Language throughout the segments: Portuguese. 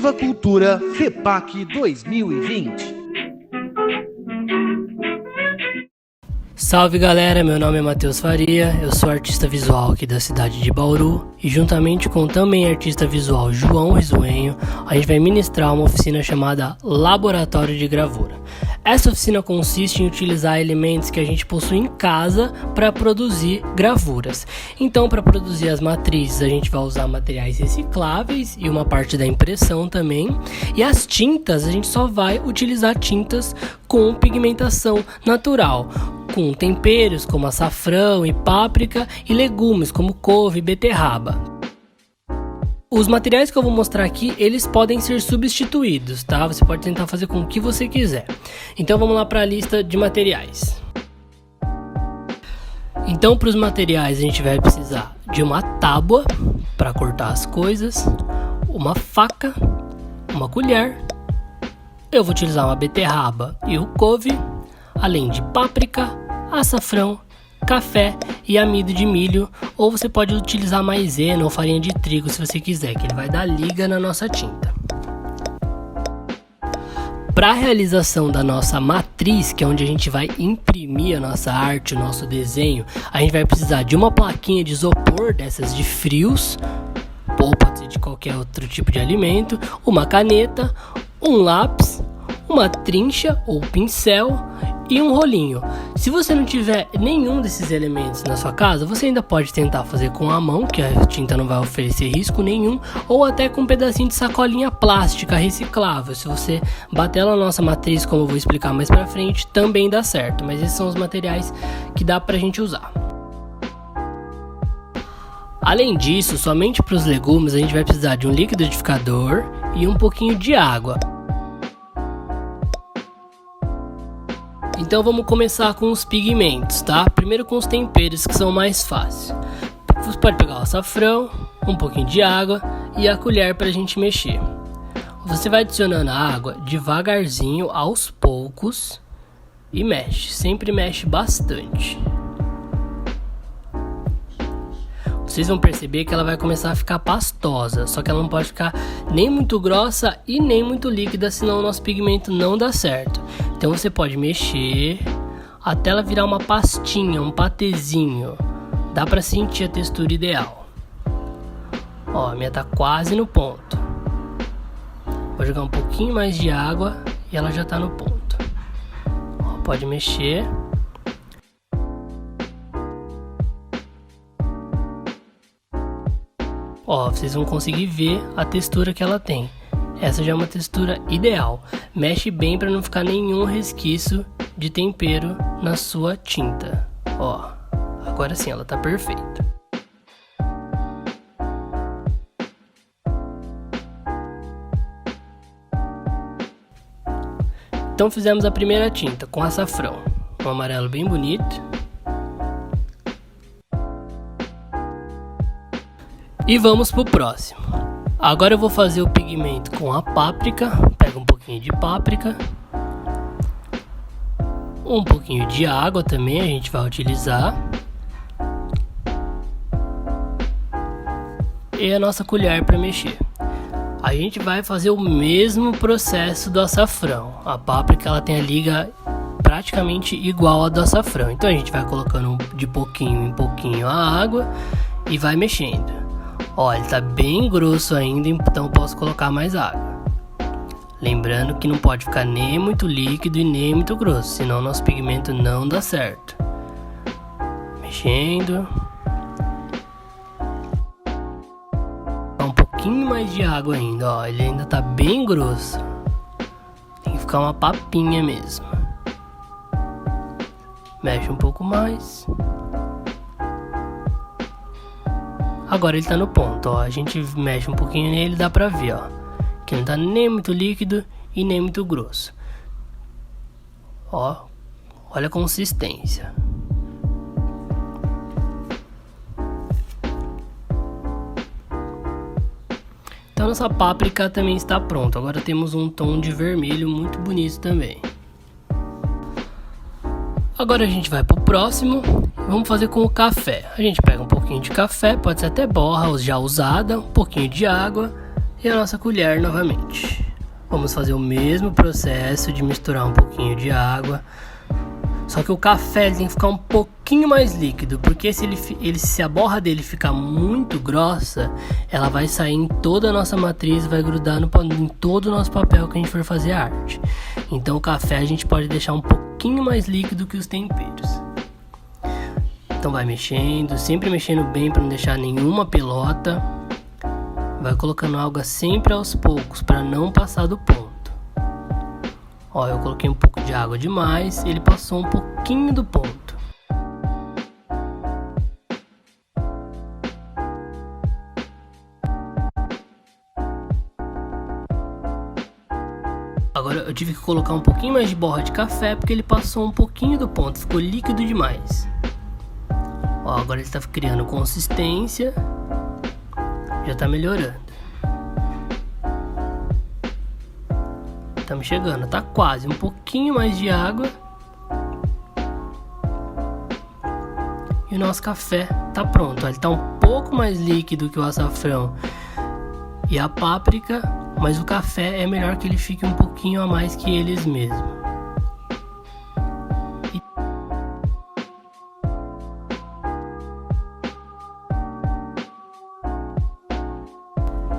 Viva Cultura FEPAC 2020. Salve galera, meu nome é Matheus Faria, eu sou artista visual aqui da cidade de Bauru e juntamente com também artista visual João Risuenho, a gente vai ministrar uma oficina chamada Laboratório de Gravura. Essa oficina consiste em utilizar elementos que a gente possui em casa para produzir gravuras. Então, para produzir as matrizes, a gente vai usar materiais recicláveis e uma parte da impressão também. E as tintas, a gente só vai utilizar tintas com pigmentação natural, com temperos como açafrão e páprica e legumes como couve e beterraba. Os materiais que eu vou mostrar aqui, eles podem ser substituídos, tá? Você pode tentar fazer com o que você quiser. Então vamos lá para a lista de materiais. Então para os materiais a gente vai precisar de uma tábua para cortar as coisas, uma faca, uma colher. Eu vou utilizar uma beterraba e o couve, além de páprica, açafrão, café e amido de milho, ou você pode utilizar maisena ou farinha de trigo se você quiser, que ele vai dar liga na nossa tinta. Para a realização da nossa matriz, que é onde a gente vai imprimir a nossa arte, o nosso desenho, a gente vai precisar de uma plaquinha de isopor, dessas de frios, ou pode ser de qualquer outro tipo de alimento, uma caneta, um lápis, uma trincha ou pincel e um rolinho. Se você não tiver nenhum desses elementos na sua casa, você ainda pode tentar fazer com a mão, que a tinta não vai oferecer risco nenhum, ou até com um pedacinho de sacolinha plástica reciclável. Se você bater ela na nossa matriz, como eu vou explicar mais pra frente, também dá certo, mas esses são os materiais que dá pra gente usar. Além disso, somente para os legumes a gente vai precisar de um liquidificador e um pouquinho de água. Então vamos começar com os pigmentos, tá? Primeiro com os temperos, que são mais fáceis. Você pode pegar o açafrão, um pouquinho de água e a colher para a gente mexer. Você vai adicionando a água devagarzinho, aos poucos, e mexe. Sempre mexe bastante. Vocês vão perceber que ela vai começar a ficar pastosa, só que ela não pode ficar nem muito grossa e nem muito líquida, senão o nosso pigmento não dá certo. Então você pode mexer até ela virar uma pastinha, um patezinho. Dá pra sentir a textura ideal. Ó, a minha tá quase no ponto. Vou jogar um pouquinho mais de água e ela já tá no ponto. Ó, pode mexer. Ó, vocês vão conseguir ver a textura que ela tem. Essa já é uma textura ideal. Mexe bem para não ficar nenhum resquício de tempero na sua tinta. Ó, agora sim ela tá perfeita. Então fizemos a primeira tinta com açafrão. Um amarelo bem bonito. E vamos pro próximo. Agora eu vou fazer o pigmento com a páprica. Pega um pouquinho de páprica. Um pouquinho de água também a gente vai utilizar. E a nossa colher para mexer. A gente vai fazer o mesmo processo do açafrão. A páprica ela tem a liga praticamente igual a do açafrão. Então a gente vai colocando de pouquinho em pouquinho a água e vai mexendo. Ó, ele tá bem grosso ainda, então eu posso colocar mais água. Lembrando que não pode ficar nem muito líquido e nem muito grosso, senão nosso pigmento não dá certo. Mexendo. Um pouquinho mais de água ainda, ó, ele ainda tá bem grosso. Tem que ficar uma papinha mesmo. Mexe um pouco mais. Agora ele tá no ponto, ó. A gente mexe um pouquinho nele, dá pra ver, ó, que não tá nem muito líquido e nem muito grosso. Ó, olha a consistência. Então nossa páprica também está pronta. Agora temos um tom de vermelho muito bonito também. Agora a gente vai pro próximo. Vamos fazer com o café. A gente pega um pouquinho de café, pode ser até borra já usada, um pouquinho de água e a nossa colher novamente. Vamos fazer o mesmo processo de misturar um pouquinho de água. Só que o café ele tem que ficar um pouquinho mais líquido, porque se a borra dele ficar muito grossa, ela vai sair em toda a nossa matriz e vai grudar em todo o nosso papel que a gente for fazer a arte. Então o café a gente pode deixar um pouquinho mais líquido que os temperos. Então vai mexendo, sempre mexendo bem para não deixar nenhuma pelota. Vai colocando água sempre aos poucos para não passar do ponto. Ó, eu coloquei um pouco de água demais, ele passou um pouquinho do ponto. Agora eu tive que colocar um pouquinho mais de borra de café porque ele passou um pouquinho do ponto, ficou líquido demais. Ó, agora ele está criando consistência, já está melhorando. Estamos chegando, tá quase, um pouquinho mais de água. E o nosso café tá pronto. Ele tá um pouco mais líquido que o açafrão e a páprica, mas o café é melhor que ele fique um pouquinho a mais que eles mesmos.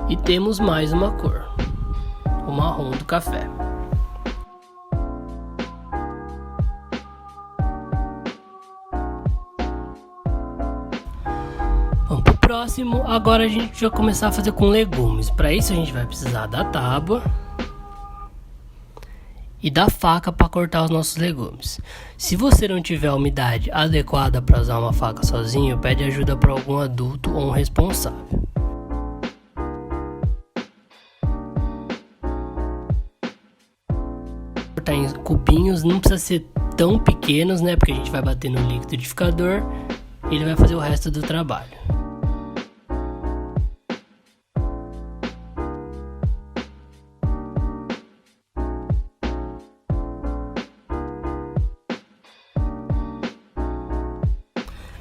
E temos mais uma cor, o marrom do café. Vamos pro próximo. Agora a gente vai começar a fazer com legumes. Para isso a gente vai precisar da tábua e da faca para cortar os nossos legumes. Se você não tiver a umidade adequada para usar uma faca sozinho, pede ajuda para algum adulto ou um responsável. Cortar em cubinhos, não precisa ser tão pequenos, né? Porque a gente vai bater no liquidificador e ele vai fazer o resto do trabalho.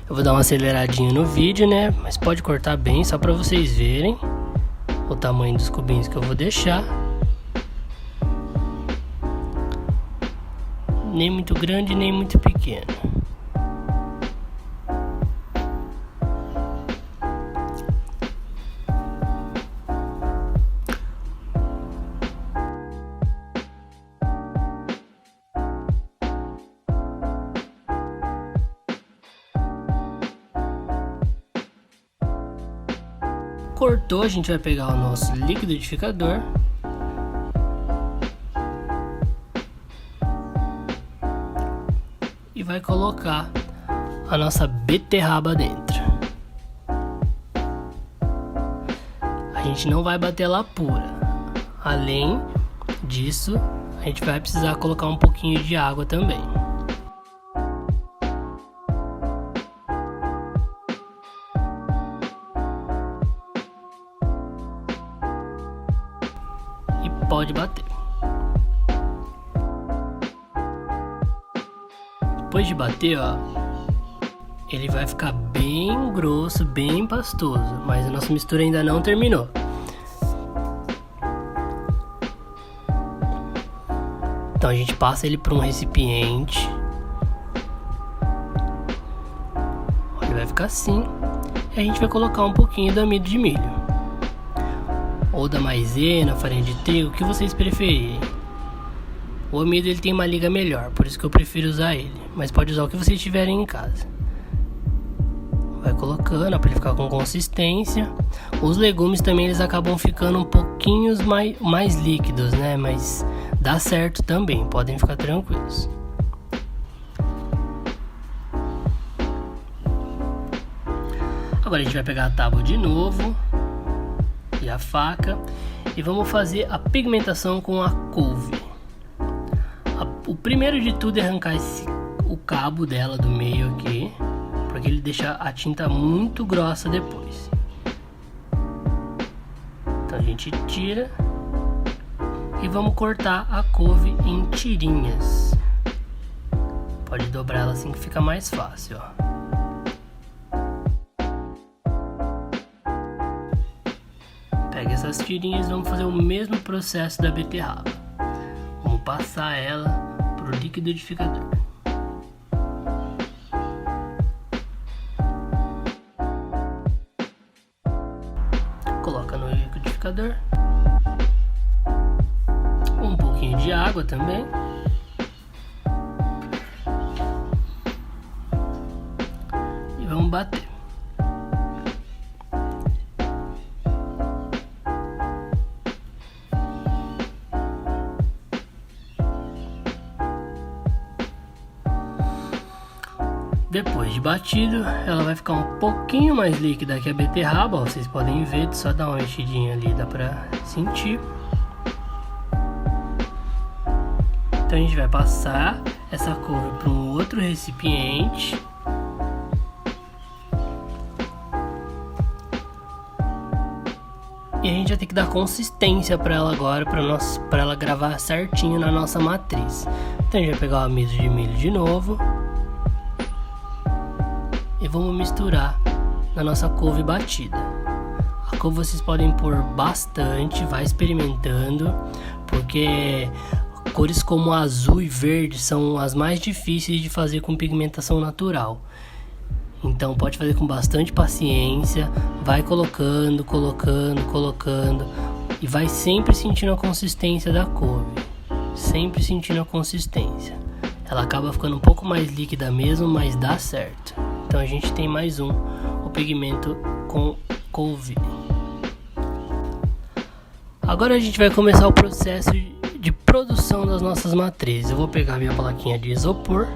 Eu vou dar uma aceleradinha no vídeo, né? Mas pode cortar bem, só para vocês verem o tamanho dos cubinhos que eu vou deixar. Nem muito grande, nem muito pequeno. Cortou, a gente vai pegar o nosso liquidificador e vai colocar a nossa beterraba dentro. A gente não vai bater ela pura. Além disso, a gente vai precisar colocar um pouquinho de água também. Pode bater. Depois de bater, ó, ele vai ficar bem grosso, bem pastoso, mas a nossa mistura ainda não terminou. Então a gente passa ele para um recipiente. Ele vai ficar assim. E a gente vai colocar um pouquinho do amido de milho, ou da maisena, farinha de trigo, o que vocês preferirem. O amido ele tem uma liga melhor, por isso que eu prefiro usar ele, mas pode usar o que vocês tiverem em casa. Vai colocando para ele ficar com consistência. Os legumes também eles acabam ficando um pouquinho mais líquidos, né? Mas dá certo também, podem ficar tranquilos. Agora a gente vai pegar a tábua de novo e a faca e vamos fazer a pigmentação com a couve. O primeiro de tudo é arrancar o cabo dela do meio aqui, porque ele deixa a tinta muito grossa depois. Então a gente tira e vamos cortar a couve em tirinhas. Pode dobrar ela assim que fica mais fácil, ó. Pega essa as tirinhas, vamos fazer o mesmo processo da beterraba. Vamos passar ela pro liquidificador. Coloca no liquidificador. Um pouquinho de água também. E vamos bater. Depois de batido, ela vai ficar um pouquinho mais líquida que a beterraba, ó, vocês podem ver, só dar uma mexidinha ali, dá pra sentir. Então a gente vai passar essa couve para um outro recipiente. E a gente vai ter que dar consistência para ela agora, para ela gravar certinho na nossa matriz. Então a gente vai pegar o amido de milho de novo. E vamos misturar na nossa couve batida. A couve vocês podem pôr bastante, vai experimentando, porque cores como azul e verde são as mais difíceis de fazer com pigmentação natural. Então pode fazer com bastante paciência, vai colocando e vai sempre sentindo a consistência da couve. Sempre sentindo a consistência. Ela acaba ficando um pouco mais líquida mesmo, mas dá certo. Então a gente tem mais o pigmento com couve. Agora a gente vai começar o processo de produção das nossas matrizes. Eu vou pegar minha plaquinha de isopor.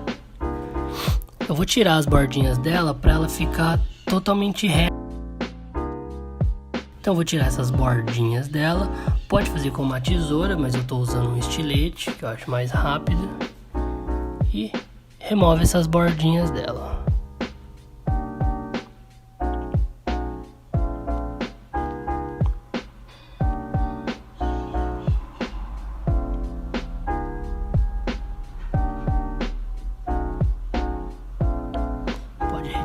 Eu vou tirar as bordinhas dela para ela ficar totalmente reta. Então eu vou tirar essas bordinhas dela. Pode fazer com uma tesoura, mas eu estou usando um estilete, que eu acho mais rápido. E remove essas bordinhas dela.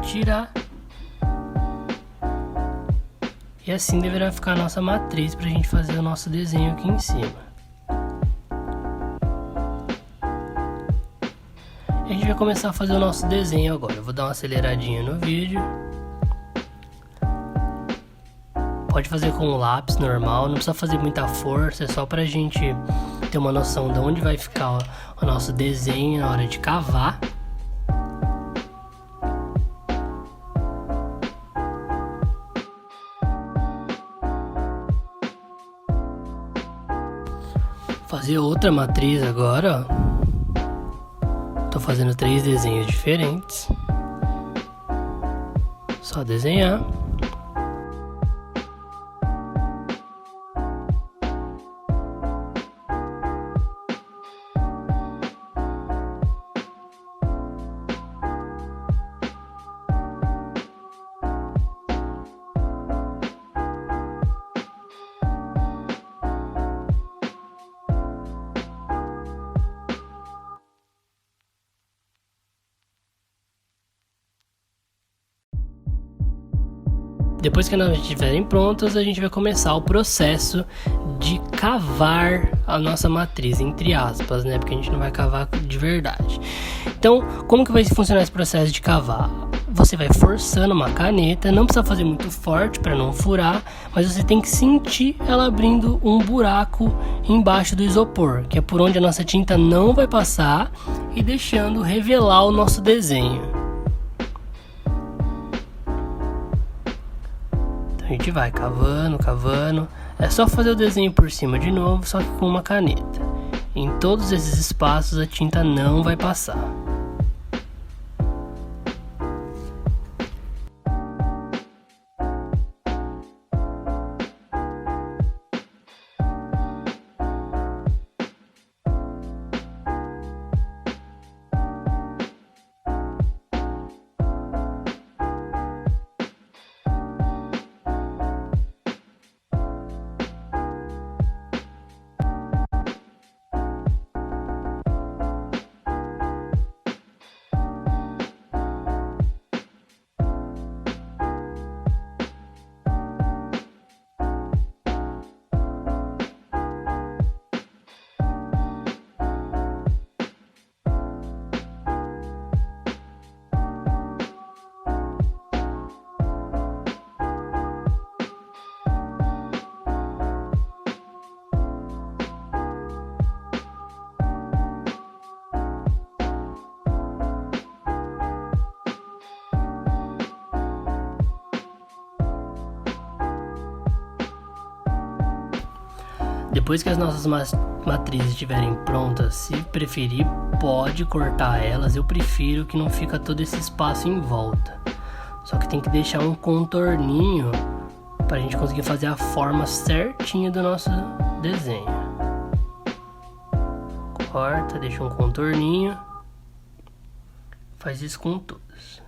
Tirar. E assim deverá ficar a nossa matriz para a gente fazer o nosso desenho aqui em cima. E a gente vai começar a fazer o nosso desenho agora. Eu vou dar uma aceleradinha no vídeo. Pode fazer com o lápis normal, não precisa fazer muita força, é só para a gente ter uma noção de onde vai ficar o nosso desenho na hora de cavar. Fazer outra matriz agora, ó. Tô fazendo 3 desenhos diferentes. Só desenhar. Depois que elas estiverem prontas, a gente vai começar o processo de cavar a nossa matriz, entre aspas, né? Porque a gente não vai cavar de verdade. Então, como que vai funcionar esse processo de cavar? Você vai forçando uma caneta, não precisa fazer muito forte para não furar, mas você tem que sentir ela abrindo um buraco embaixo do isopor, que é por onde a nossa tinta não vai passar, e deixando revelar o nosso desenho. A gente vai cavando, é só fazer o desenho por cima de novo, só que com uma caneta. Em todos esses espaços a tinta não vai passar. Depois que as nossas matrizes estiverem prontas, se preferir, pode cortar elas. Eu prefiro que não fica todo esse espaço em volta. Só que tem que deixar um contorninho para a gente conseguir fazer a forma certinha do nosso desenho. Corta, deixa um contorninho. Faz isso com todos.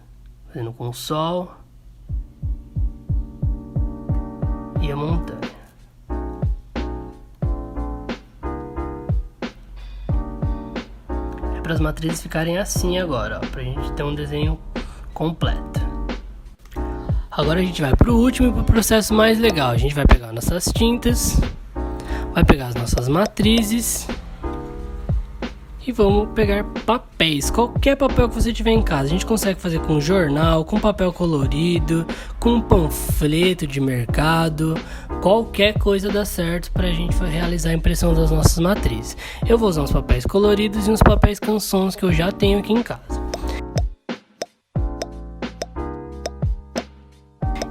Fazendo com o sol e a montanha. Para as matrizes ficarem assim agora, ó, pra gente ter um desenho completo. Agora a gente vai pro último e pro processo mais legal. A gente vai pegar nossas tintas, vai pegar as nossas matrizes e vamos pegar papéis, qualquer papel que você tiver em casa. A gente consegue fazer com jornal, com papel colorido, com panfleto de mercado. Qualquer coisa dá certo pra gente realizar a impressão das nossas matrizes. Eu vou usar uns papéis coloridos e uns papéis cançons que eu já tenho aqui em casa.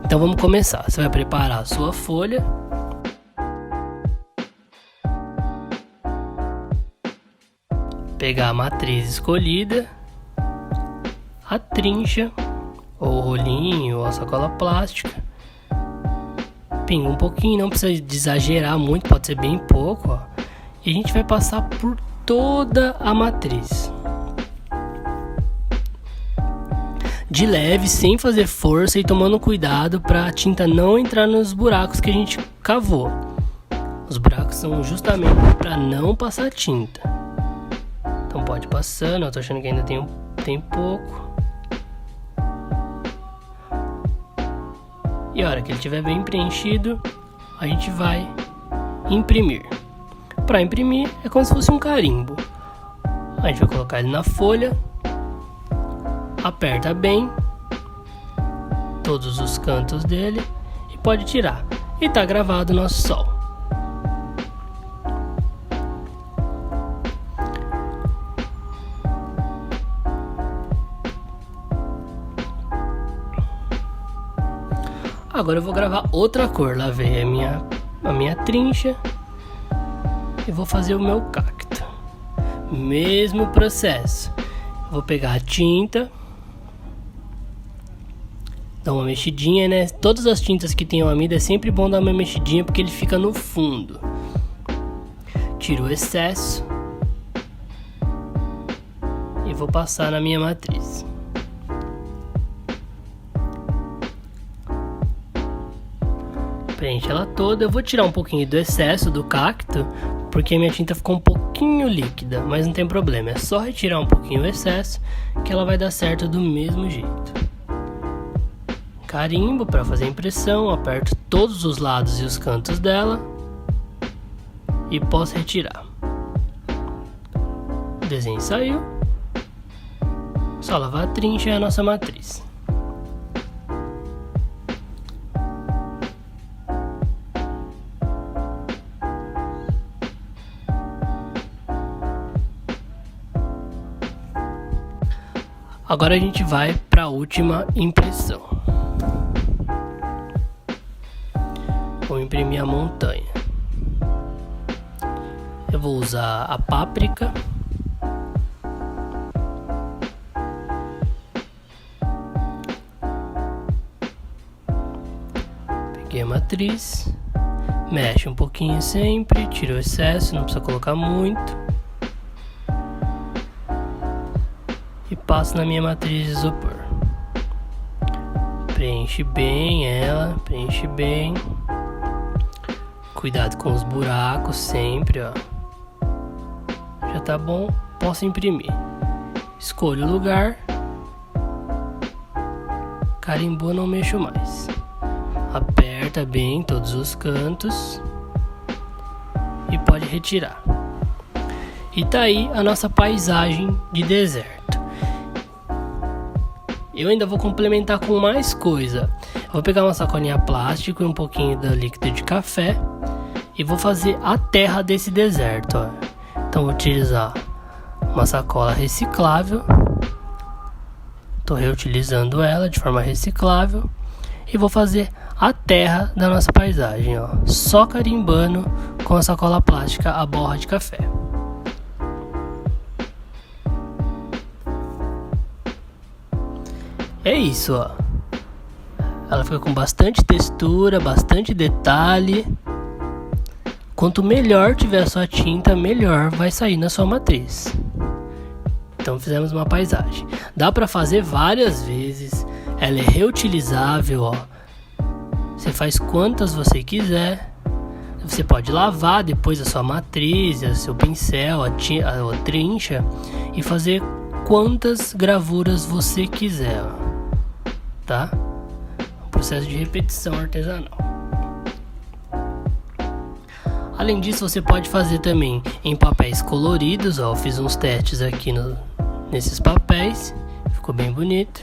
Então vamos começar. Você vai preparar a sua folha. Pegar a matriz escolhida, a trincha, ou o rolinho, ou a sacola plástica. Pinga um pouquinho, não precisa de exagerar muito, pode ser bem pouco, ó. E a gente vai passar por toda a matriz. De leve, sem fazer força e tomando cuidado para a tinta não entrar nos buracos que a gente cavou. Os buracos são justamente para não passar tinta. Então pode ir passando, eu tô achando que ainda tem pouco. E a hora que ele estiver bem preenchido, a gente vai imprimir. Para imprimir é como se fosse um carimbo. A gente vai colocar ele na folha, aperta bem todos os cantos dele e pode tirar. E tá gravado o nosso sol. Agora eu vou gravar outra cor. Lavei a minha trincha e vou fazer o meu cacto. Mesmo processo. Vou pegar a tinta, dar uma mexidinha, né? Todas as tintas que tem amido é sempre bom dar uma mexidinha porque ele fica no fundo. Tiro o excesso e vou passar na minha matriz. Preenche ela toda. Eu vou tirar um pouquinho do excesso do cacto porque a minha tinta ficou um pouquinho líquida, mas não tem problema, é só retirar um pouquinho o excesso que ela vai dar certo do mesmo jeito. Carimbo para fazer a impressão, aperto todos os lados e os cantos dela e posso retirar. O desenho saiu, só lavar a trincha e a nossa matriz. Agora a gente vai para a última impressão. Vou imprimir a montanha. Eu vou usar a páprica. Peguei a matriz. Mexe um pouquinho sempre, tira o excesso, não precisa colocar muito. E passo na minha matriz de isopor. Preenche bem ela, preenche bem. Cuidado com os buracos sempre, ó. Já tá bom, posso imprimir. Escolho o lugar. Carimbou, não mexo mais. Aperta bem todos os cantos. E pode retirar. E tá aí a nossa paisagem de deserto. Eu ainda vou complementar com mais coisa. Eu vou pegar uma sacolinha plástica e um pouquinho do líquido de café e vou fazer a terra desse deserto, ó. Então vou utilizar uma sacola reciclável. Estou reutilizando ela de forma reciclável e vou fazer a terra da nossa paisagem, ó, só carimbando com a sacola plástica a borra de café. É isso, ó. Ela fica com bastante textura, bastante detalhe. Quanto melhor tiver a sua tinta, melhor vai sair na sua matriz. Então fizemos uma paisagem. Dá para fazer várias vezes. Ela é reutilizável, ó. Você faz quantas você quiser. Você pode lavar depois a sua matriz, o seu pincel, a trincha e fazer quantas gravuras você quiser, ó. Tá? Processo de repetição artesanal. Além disso, você pode fazer também em papéis coloridos, ó. Eu fiz uns testes aqui nesses papéis, ficou bem bonito.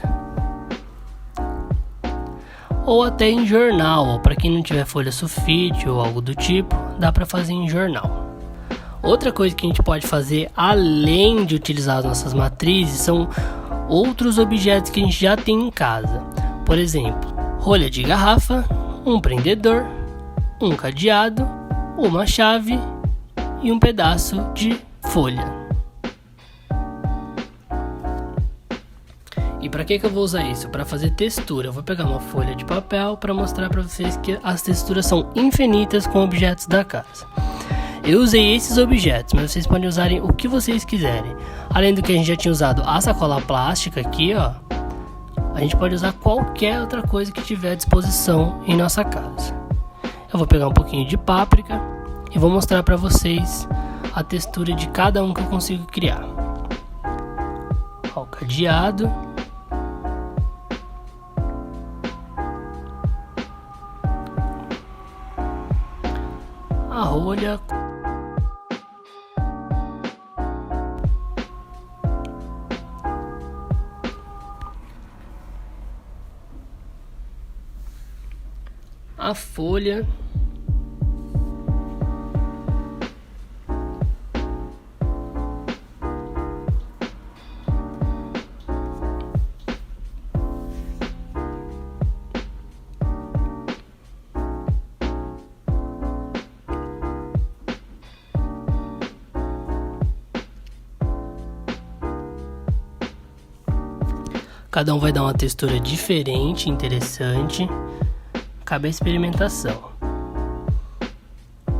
Ou até em jornal, para quem não tiver folha sulfite ou algo do tipo, dá para fazer em jornal. Outra coisa que a gente pode fazer além de utilizar as nossas matrizes são outros objetos que a gente já tem em casa. Por exemplo, rolha de garrafa, um prendedor, um cadeado, uma chave e um pedaço de folha. E para que eu vou usar isso? Para fazer textura. Eu vou pegar uma folha de papel para mostrar para vocês que as texturas são infinitas com objetos da casa. Eu usei esses objetos, mas vocês podem usarem o que vocês quiserem. Além do que a gente já tinha usado a sacola plástica aqui, ó. A gente pode usar qualquer outra coisa que tiver à disposição em nossa casa. Eu vou pegar um pouquinho de páprica e vou mostrar para vocês a textura de cada um que eu consigo criar. Ó, o cadeado. A rolha. A folha. Cada um vai dar uma textura diferente, interessante. Cabe a experimentação.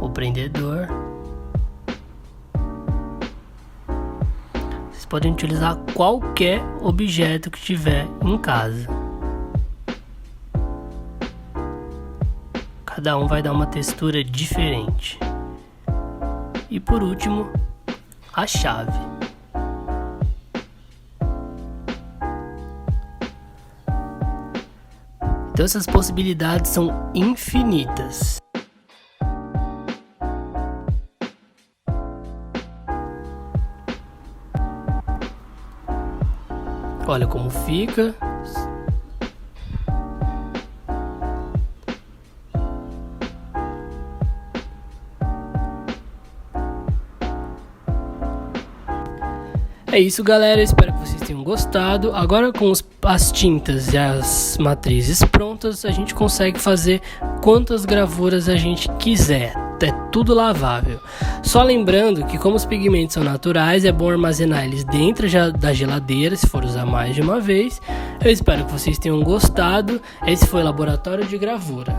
O prendedor. Vocês podem utilizar qualquer objeto que tiver em casa. Cada um vai dar uma textura diferente. E por último, a chave. Então essas possibilidades são infinitas. Olha como fica. É isso, galera, espero que vocês tenham gostado. Agora com as tintas e as matrizes prontas, a gente consegue fazer quantas gravuras a gente quiser. É tudo lavável. Só lembrando que como os pigmentos são naturais, é bom armazenar eles dentro da geladeira, se for usar mais de uma vez. Eu espero que vocês tenham gostado. Esse foi o Laboratório de Gravura.